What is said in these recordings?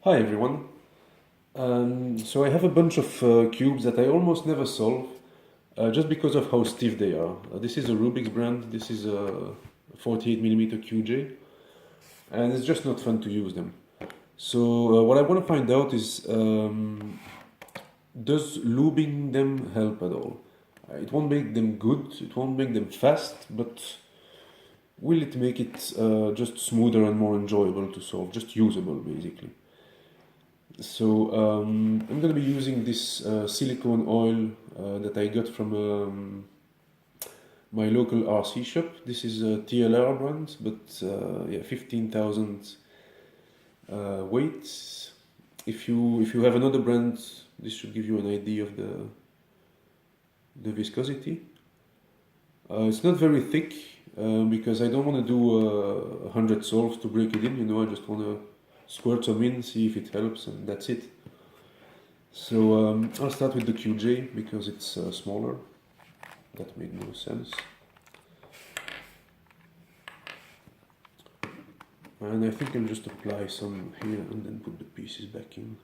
Hi everyone. So I have a bunch of cubes that I almost never solve just because of how stiff they are. This is a Rubik's brand. This is a 48mm QJ, and it's just not fun to use them. So what I want to find out is does lubing them help at all? It won't make them good, it won't make them fast, but will it make it just smoother and more enjoyable to solve, just usable basically? So I'm going to be using this silicone oil that I got from my local RC shop. This is a TLR brand, but yeah, 15,000 weight. If you have another brand, this should give you an idea of the viscosity. It's not very thick because I don't want to do 100 solves to break it in. You know, I just want to squirt some in, see if it helps, and that's it. So I'll start with the QJ because it's smaller. That made no sense. And I think I'll just apply some here and then put the pieces back in.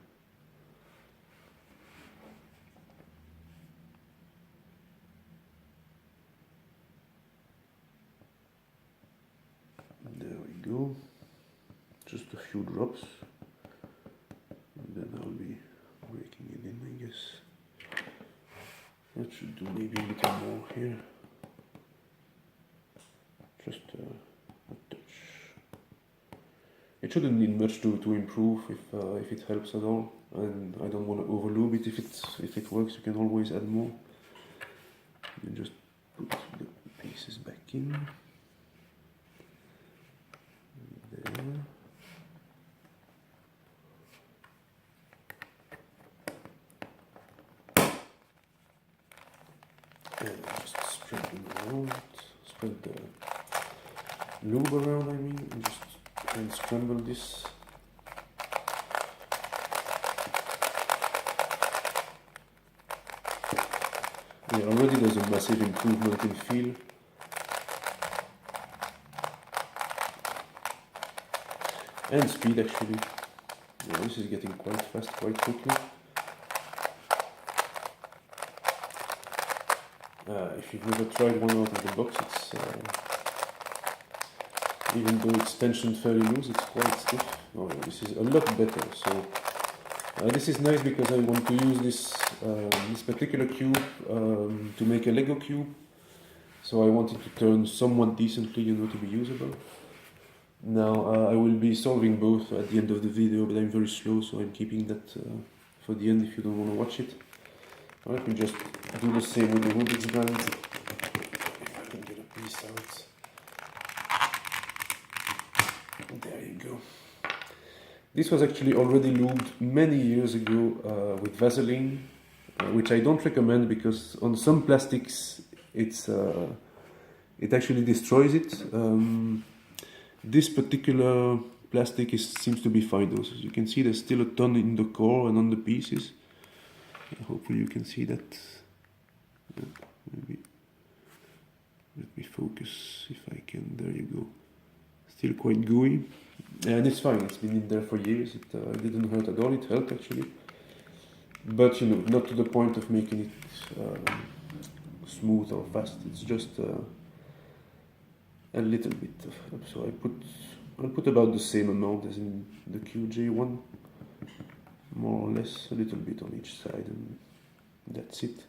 There we go. Just a few drops. And then I'll be breaking it in, I guess. That should do maybe a little more here. Just a touch. It shouldn't need much to improve if it helps at all. And I don't want to overlube it. If it works, you can always add more. You just put the pieces back in. There. And just spread them around, spread the lube around, I mean, and just scramble this. Yeah, already there's a massive improvement in feel. And speed actually. Yeah, this is getting quite fast, quite quickly. If you've never tried one out of the box, it's even though it's tensioned fairly loose, it's quite stiff. Oh yeah, this is a lot better. So this is nice because I want to use this particular cube to make a Lego cube. So I want it to turn somewhat decently, you know, to be usable. Now I will be solving both at the end of the video, but I'm very slow, so I'm keeping that for the end if you don't want to watch it. Let me just do the same with the Rubik's brand. If I can get a piece out. There you go. This was actually already lubed many years ago with Vaseline, which I don't recommend because on some plastics it actually destroys it. This particular plastic seems to be fine though. So as you can see, there's still a ton in the core and on the pieces. Hopefully you can see that. Maybe let me focus if I can. There you go. Still quite gooey, and it's fine. It's been in there for years. It didn't hurt at all. It helped actually, but you know, not to the point of making it smooth or fast. It's just a little bit. So I'll put about the same amount as in the QJ one. More or less, a little bit on each side, and that's it.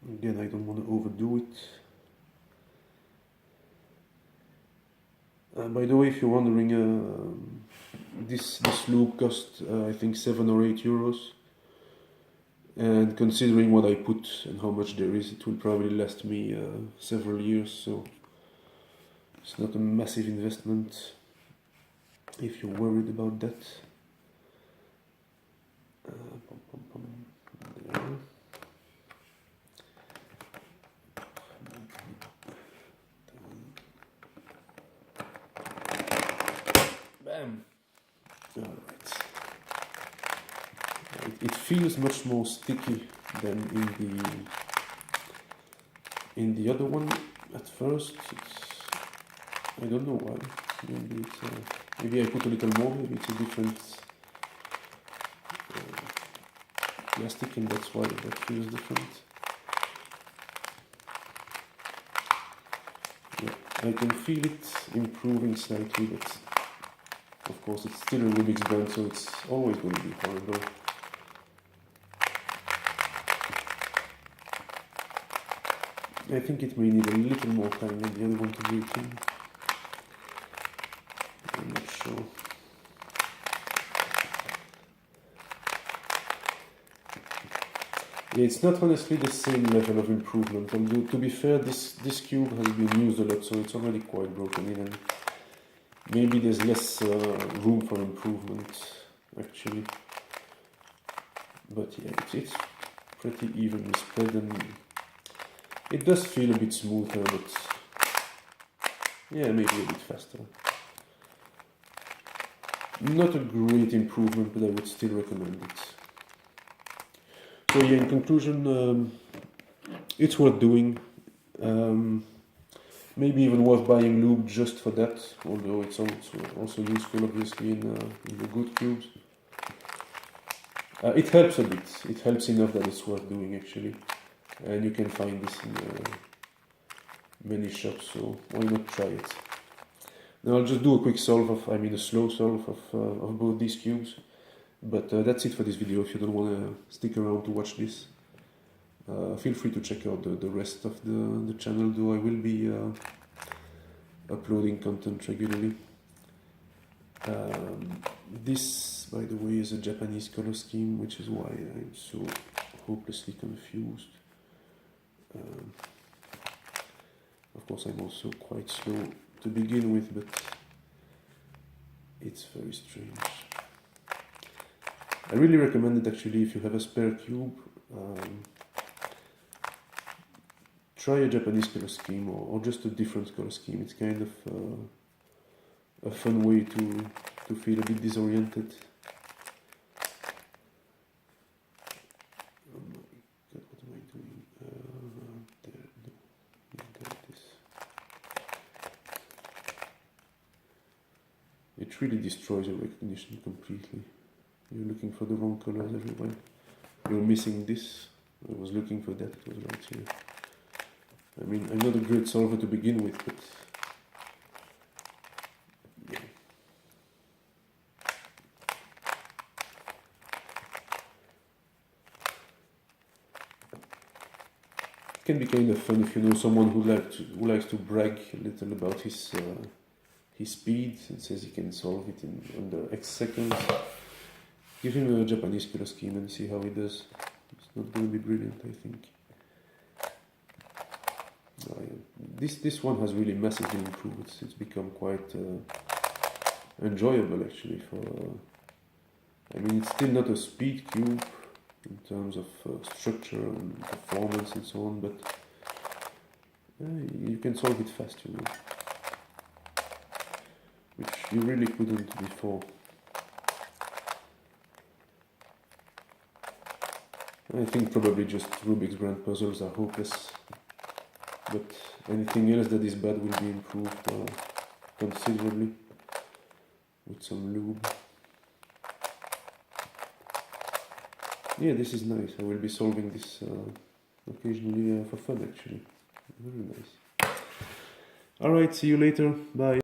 Again, I don't want to overdo it. By the way, if you're wondering, this lube cost I think 7 or 8 euros, and considering what I put and how much there is, it will probably last me several years. So it's not a massive investment. If you're worried about that. Bam! Alright. It feels much more sticky than in the other one at first. I don't know why. Maybe I put a little more, maybe it's a different plastic and that's why that feels different. Yeah, I can feel it improving slightly, but of course it's still a Rubik's brand, so it's always going to be horrible. I think it may need a little more time than the other one to break in. I'm not sure. Yeah, it's not honestly the same level of improvement, although to be fair, this cube has been used a lot, so it's already quite broken in, and maybe there's less room for improvement, actually. But yeah, it's pretty evenly spread, and it does feel a bit smoother, but yeah, maybe a bit faster. Not a great improvement, but I would still recommend it. So yeah, in conclusion, it's worth doing. Maybe even worth buying lube just for that, although it's also useful obviously in the good cubes. It helps a bit. It helps enough that it's worth doing actually, and you can find this in many shops. So why not try it? Now I'll just do a quick solve a slow solve of both these cubes. But that's it for this video. If you don't want to stick around to watch this, feel free to check out the rest of the channel, though I will be uploading content regularly. This, by the way, is a Japanese color scheme, which is why I'm so hopelessly confused. Of course, I'm also quite slow to begin with, but it's very strange. I really recommend it actually if you have a spare cube. Try a Japanese color scheme or just a different color scheme. It's kind of a fun way to feel a bit disoriented. Oh my god, what am I doing? There it is. It really destroys your recognition completely. You're looking for the wrong colors everywhere. You're missing this. I was looking for that. It was right here. I mean, I'm not a great solver to begin with, but yeah. It can be kind of fun if you know someone who likes to brag a little about his speed and says he can solve it in under X seconds. Give him a Japanese color scheme and see how he does. It's not going to be brilliant, I think. This one has really massively improved. It's become quite enjoyable actually. I mean, it's still not a speed cube in terms of structure and performance and so on, but you can solve it fast, you know, which you really couldn't before. I think probably just Rubik's brand puzzles are hopeless, but anything else that is bad will be improved considerably with some lube. Yeah, this is nice. I will be solving this occasionally for fun actually. Very nice. Alright, see you later. Bye.